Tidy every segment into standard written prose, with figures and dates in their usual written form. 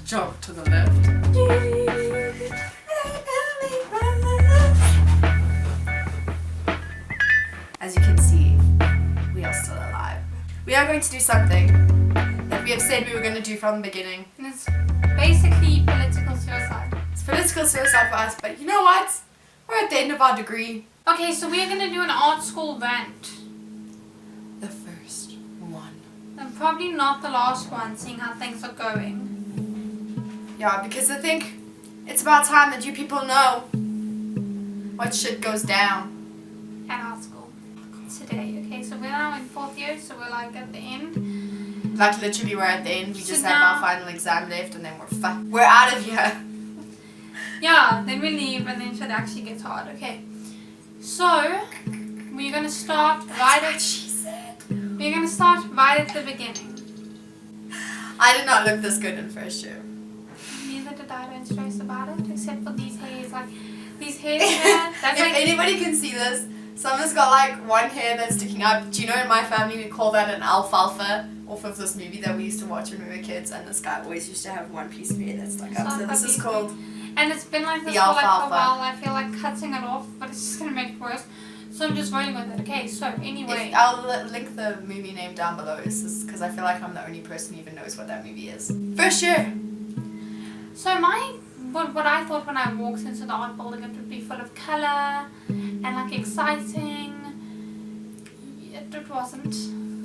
Jump to the left. As you can see, we are still alive. We are going to do something that we have said we were going to do from the beginning. And it's basically political suicide. It's political suicide for us, but you know what? We're at the end of our degree. Okay, so we're going to do an art school rant. The first one. And probably not the last one, seeing how things are going. Yeah, because I think it's about time that you people know what shit goes down At art school. Today. Okay, so we're now in 4th year, so we're like at the end. Like literally we're at the end. We just So have now- our final exam left and then we're out of here. Yeah, then we leave and then shit actually gets hard. Okay. So we're gonna start right at We're gonna start right at the beginning. I did not look this good in first year. Neither did I, don't stress about it, except for these hairs. Like these hairs here, that's If like anybody can see this, Summer's got like one hair that's sticking up. Do you know in my family we call that an alfalfa off of this movie that we used to watch when we were kids, and this guy always used to have one piece of hair that stuck up. So this is called and it's been like this the for like alfalfa. a while. I feel like cutting it off, but it's just gonna make it worse. So I'm just rolling with it. Okay, so anyway. I'll link the movie name down below because I feel like I'm the only person who even knows what that movie is. First year. So what I thought when I walked into the art building, it would be full of colour and like exciting. It wasn't.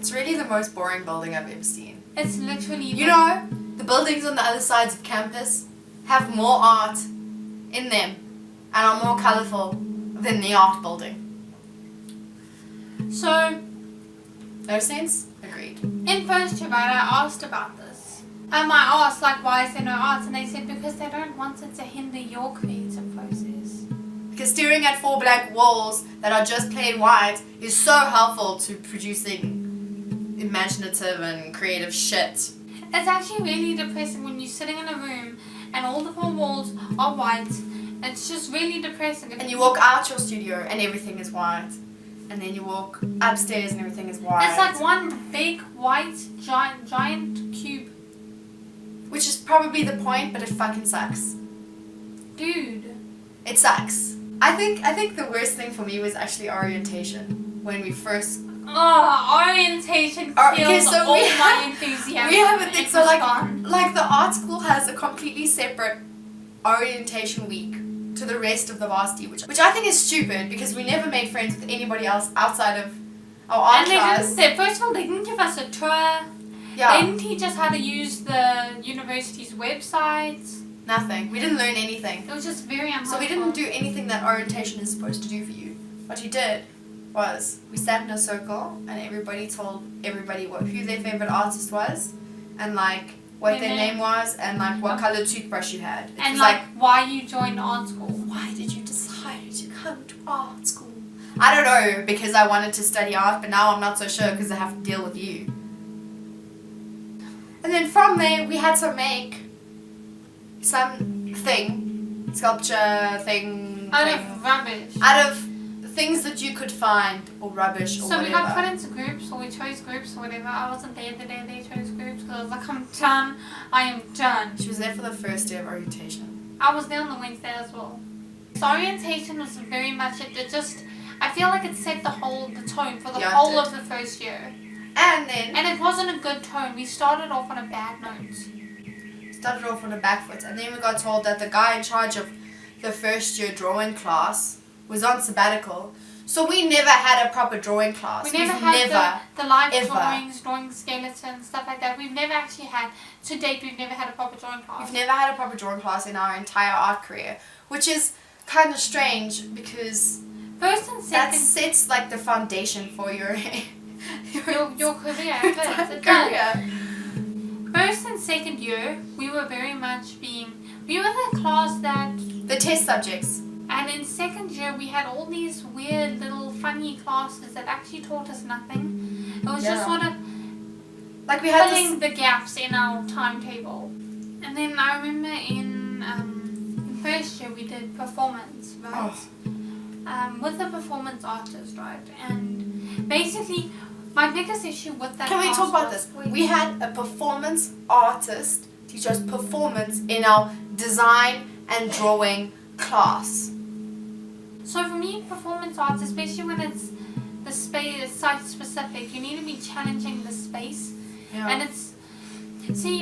It's really the most boring building I've ever seen. It's literally. You know, the buildings on the other sides of campus have more art in them and are more colourful than the art building. So No sense? Agreed. in first year, right, I asked about this. And I asked like, why is there no art? And they said because they don't want it to hinder your creative process. Because staring at 4 blank walls that are just plain white is so helpful to producing imaginative and creative shit. It's actually really depressing when you're sitting in a room and all the 4 walls are white. It's just really depressing. And you walk out your studio and everything is white. And then you walk upstairs and everything is white. It's like one big white giant cube. Which is probably the point, but it fucking sucks. Dude. It sucks. I think the worst thing for me was actually orientation. When we first... Orientation kills all my enthusiasm. We have a thing, so like fun. the art school has a completely separate orientation week to the rest of the varsity, which I think is stupid because we never made friends with anybody else outside of our art class. First of all, they didn't give us a tour. Yeah. They didn't teach us how to use the university's websites. Nothing. We didn't learn anything. It was just very unhelpful. So we didn't do anything that orientation is supposed to do for you. What you did was we sat in a circle and everybody told everybody who their favorite artist was and like what their name was and like what colored toothbrush you had. It and was like why you joined art school. Why did you decide to come to art school? I don't know, because I wanted to study art, but now I'm not so sure because I have to deal with you. And then from there we had to make something, sculpture thing. Out of rubbish. Out of things that you could find or rubbish or so whatever. we got put into groups, or we chose groups or whatever. I wasn't there the day they chose groups because I was like, I'm done. I am done. She was there for the first day of orientation. I was there on the Wednesday as well. So orientation was very much it just I feel like it set the tone for the whole of the first year. And then And it wasn't a good tone. We started off on a bad note. Started off on a back foot, and then we got told that the guy in charge of the first year drawing class was on sabbatical. So we never had a proper drawing class. We never had the live drawings, drawing skeletons, stuff like that. We've never actually had, to date, we've never had a proper drawing class. We've never had a proper drawing class in our entire art career, which is kind of strange because first and second, that sets like the foundation for your your career. It career. First and second year, we were very much we were the class that... The test subjects. And in second year, we had all these weird little funny classes that actually taught us nothing. It was just sort of like we had filling the gaps in our timetable. And then I remember in first year we did performance, right? With a performance artist, right? And basically, my biggest issue with that Can we class talk about was, this? We had a performance artist teach us performance in our design and drawing class. So for me, performance arts, especially when it's the space site specific, you need to be challenging the space. Yeah. And see,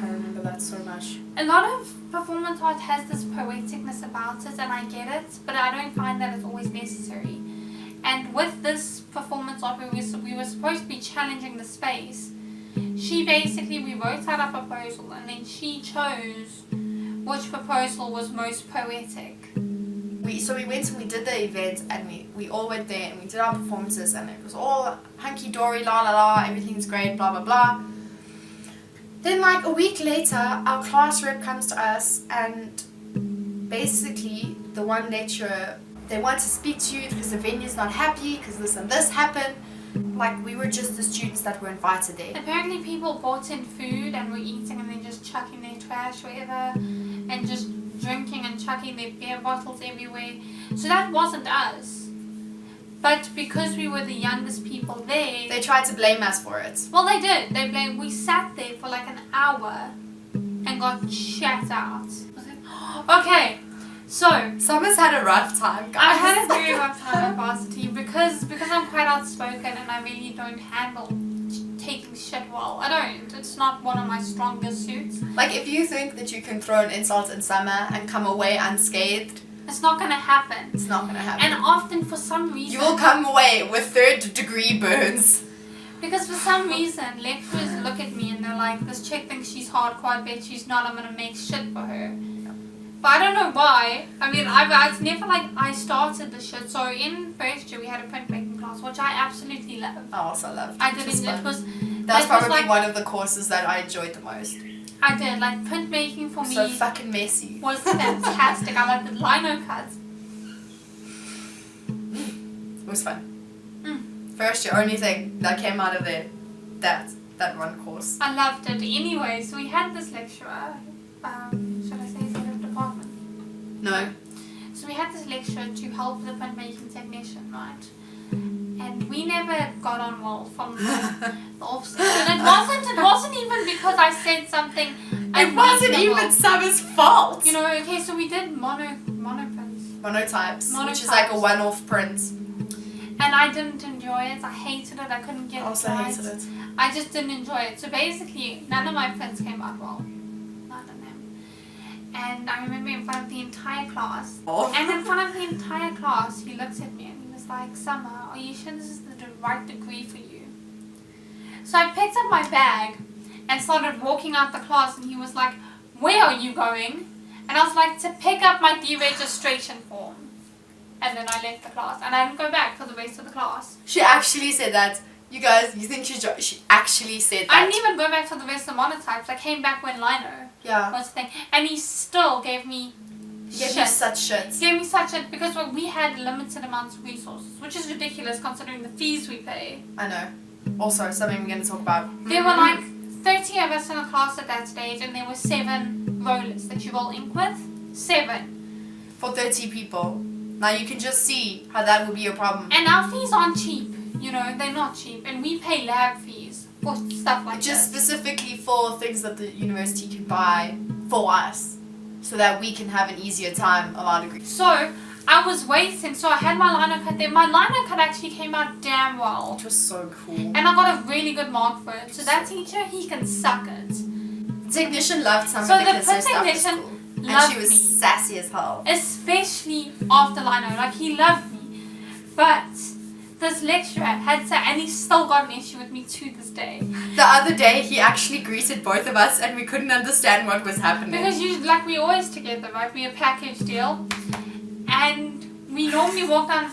I remember that so much. a lot of performance art has this poeticness about it, and I get it, but I don't find that it's always necessary. And with this performance art, we were supposed to be challenging the space. We wrote out a proposal, and then she chose which proposal was most poetic. So we went and we did the event, and we all went there and we did our performances, and it was all hunky-dory, la la la, everything's great, blah blah blah. Then like a week later, our class rep comes to us, and basically the one lecturer, they want to speak to you because the venue's not happy because this and this happened. Like we were just the students that were invited there. Apparently people brought in food and were eating and then just chucking their trash wherever, and just drinking and chucking their beer bottles everywhere. So that wasn't us. But because we were the youngest people there, They tried to blame us for it. well, they did. We sat there for like an hour and got shat out. Okay, so Summer's had a rough time, guys. I had a very rough time at varsity because I'm quite outspoken and I really don't handle taking shit well. I don't. It's not one of my strongest suits. Like if you think that you can throw an insult in summer and come away unscathed, It's not gonna happen. it's not gonna happen. And often for some reason, You will come away with 3rd-degree burns. because for some reason lecturers look at me and they're like, this chick thinks she's hardcore, I bet she's not, I'm gonna make shit for her. But I don't know why. I mean, it's never like I started the shit. So in first year we had a printmaking class, which I absolutely loved. I also loved it. I did it. That was It probably was like, one of the courses that I enjoyed the most. I did like printmaking for me So fucking messy. was fantastic. I like the lino cuts. It was fun. First year, only thing that came out of there, that one course. I loved it. Anyway, so we had this lecturer. Should I say head of department? No. So we had this lecturer to help the printmaking technician, right? And we never got on well from the offset. And it wasn't even because I said something. It wasn't unreasonable. even Summer's fault. You know, okay, so we did monoprints. Monotypes, which is like a one-off print. And I didn't enjoy it. I hated it. I couldn't get I also it right. hated it. I just didn't enjoy it. So basically, none of my prints came out well. None of them. And I remember in front of the entire class. Oh. And in front of the entire class, he looks at me and he was like, Summer, are you sure this is the right degree for you? So I picked up my bag and started walking out the class, and he was like, where are you going? And I was like, to pick up my deregistration form. And then I left the class, and I didn't go back for the rest of the class. She actually said that. You guys, you think she actually said that? I didn't even go back for the rest of the monotypes. I came back when lino Yeah. was the thing. And he still gave me He gave shit. you such shit. He gave me such shit because we had limited amounts of resources, which is ridiculous considering the fees we pay. I know. Also, something we're going to talk about. There were like 30 of us in a class at that stage, and there were 7 rollers that you roll ink with. 7. For 30 people. Now you can just see how that would be a problem. And our fees aren't cheap. You know, they're not cheap. And we pay lab fees for stuff like Just this. specifically for things that the university can buy for us. So that we can have an easier time of our degree. So, I was waiting. So I had my lino cut there. My lino cut actually came out damn well. Which was so cool. And I got a really good mark for it. So that teacher, he can suck it. The technician loved Summer So the because her print stuff was technician cool. And loved she was me. sassy as hell. Especially after lino. Like, he loved me. But this lecturer and he's still got an issue with me to this day. The other day, he actually greeted both of us and we couldn't understand what was happening. Because we always together, right? We're a package deal. And we normally walk down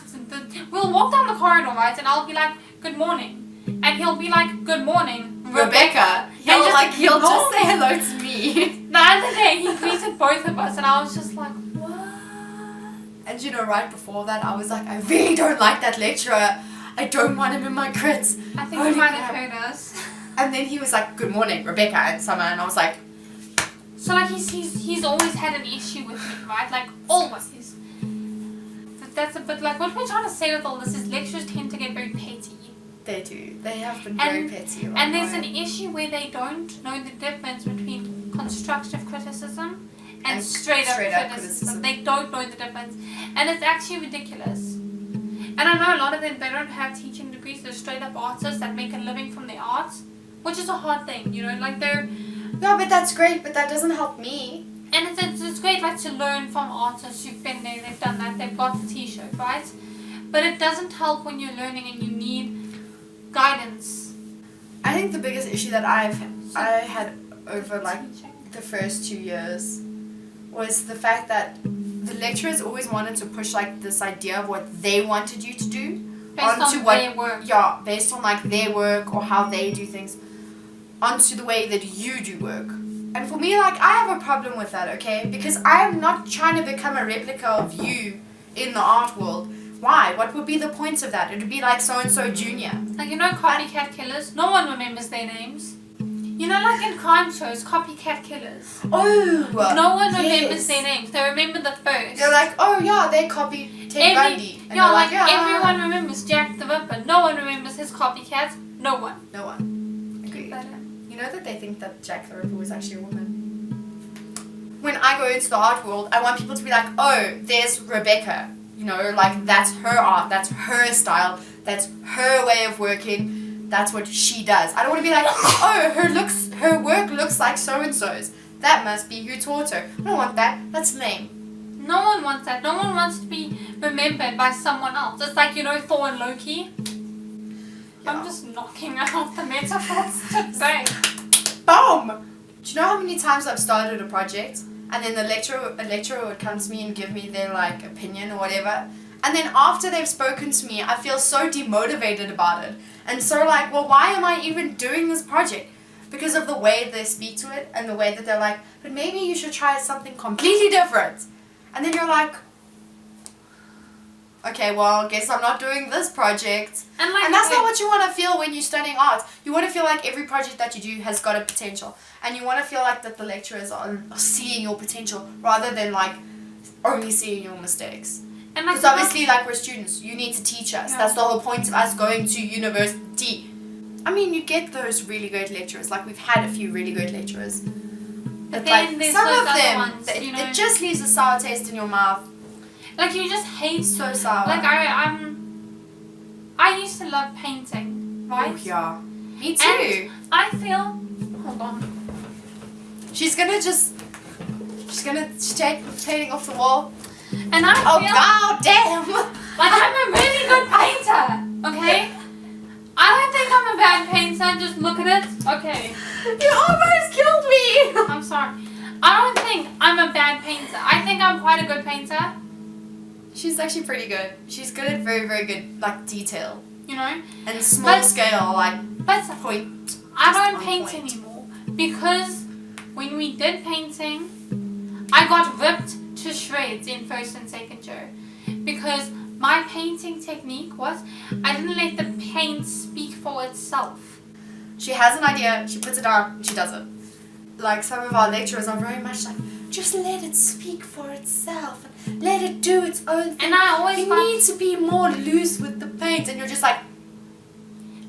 we'll walk down the corridor, right? And I'll be like, good morning. And he'll be like, good morning, Rebecca. He'll just say hello to me. The other day, he greeted both of us, and I was just like, what? And you know, right before that, I was like, I really don't like that lecturer. I don't want him in my crits. I think Holy he might crap. have heard us. And then he was like, good morning, Rebecca and Summer. And I was like, So, like, he's always had an issue with me, right? Like, always. But like, what we're trying to say with all this is lecturers tend to get very petty. they do. They have been very petty. And there's an issue where they don't know the difference between constructive criticism and straight up criticism. They don't know the difference. And it's actually ridiculous. And I know a lot of them, they don't have teaching degrees. They're straight up artists that make a living from their art, which is a hard thing, you know, like they're... No, but that's great, but that doesn't help me. And it's great, like, to learn from artists who've been there, they've done that, they've got the t-shirt, right? But it doesn't help when you're learning and you need guidance. I think the biggest issue that I had over, like, the first 2 years was the fact that the lecturers always wanted to push, like, this idea of what they wanted you to do based on their work. Yeah, based on, like, their work or how they do things onto the way that you do work. And for me, like, I have a problem with that, okay? Because I am not trying to become a replica of you in the art world. Why? What would be the point of that? It would be like so-and-so junior. Like, you know, copycat killers? No one remembers their names. You know, like in crime shows, copycat killers. Oh, no one remembers their names. They remember the first. They're like, oh yeah, they copied Ted Bundy. And yeah, like everyone remembers Jack the Ripper. No one remembers his copycats. No one. No one. Agreed. You know that they think that Jack the Ripper was actually a woman? When I go into the art world, I want people to be like, oh, there's Rebecca. You know, like, that's her art, that's her style, that's her way of working, that's what she does. I don't want to be like, oh, her work looks like so-and-so's. That must be who taught her. I don't want that. That's lame. No one wants that. No one wants to be remembered by someone else. It's like, you know, Thor and Loki. Yeah. I'm just knocking out the metaphors today. Boom! Do you know how many times I've started a project and then a lecturer would come to me and give me their, like, opinion or whatever, and then after they've spoken to me, I feel so demotivated about it. And so, like, well, why am I even doing this project? Because of the way they speak to it and the way that they're like, but maybe you should try something completely different. And then you're like, okay, well, guess I'm not doing this project. And that's not what you want to feel when you're studying art. You want to feel like every project that you do has got a potential. And you want to feel like that the lecturers are seeing your potential rather than, like, only seeing your mistakes. Because obviously, like, we're students. You need to teach us. Yeah. That's the whole point of us going to university. I mean, you get those really great lecturers. Like, we've had a few really great lecturers. But, like, some of them, it just leaves a sour taste in your mouth. Like, you just hate... So sour. Like, I used to love painting, right? Oh, yeah. Me too. And I feel... Hold on. She's gonna take the painting off the wall. And I feel... Oh, god damn! Like, I'm a really good painter, okay? I don't think I'm a bad painter, just look at it. Okay. You almost killed me! I'm sorry. I don't think I'm a bad painter. I think I'm quite a good painter. She's actually pretty good. She's good at very, very good, like, detail. You know? And small scale, like, point. I don't paint anymore. Because when we did painting, I got ripped to shreds in first and second year. Because my painting technique was, I didn't let the paint speak for itself. She has an idea, she puts it down, she does it. Like, some of our lecturers are very much like, just let it speak for itself. And let it do its own thing. And I always need to be more loose with the paint. And you're just like...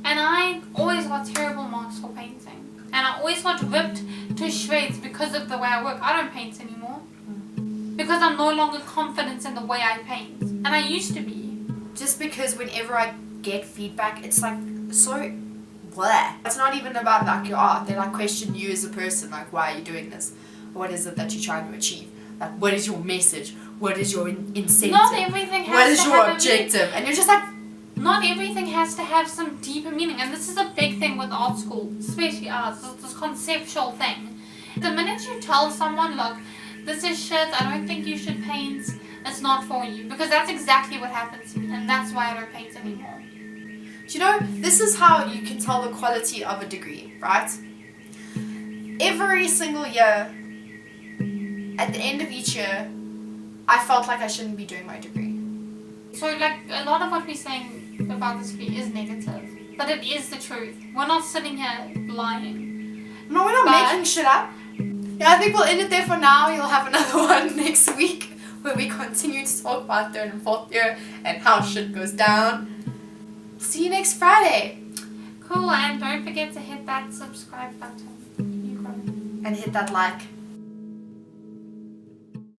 And I always got terrible marks for painting. And I always got ripped to shreds because of the way I work. I don't paint anymore. Because I'm no longer confident in the way I paint. And I used to be. Just because whenever I get feedback, it's like so blah. It's not even about like your art. They like question you as a person. Like, why are you doing this? What is it that you're trying to achieve? Like, what is your message? What is your incentive? Not everything has to have What is your objective? And you're just like... Not everything has to have some deeper meaning. And this is a big thing with art school. Especially arts. It's this conceptual thing. The minute you tell someone, look, this is shit, I don't think you should paint, it's not for you. Because that's exactly what happened to me. And that's why I don't paint anymore. Do you know, this is how you can tell the quality of a degree, right? Every single year, at the end of each year, I felt like I shouldn't be doing my degree. So, like, a lot of what we're saying about this degree is negative. But it is the truth. We're not sitting here lying. No, we're not making shit up. Yeah, I think we'll end it there for now. You'll have another one next week where we continue to talk about third and fourth year and how shit goes down. See you next Friday. Cool, and don't forget to hit that subscribe button. You got it. and hit that like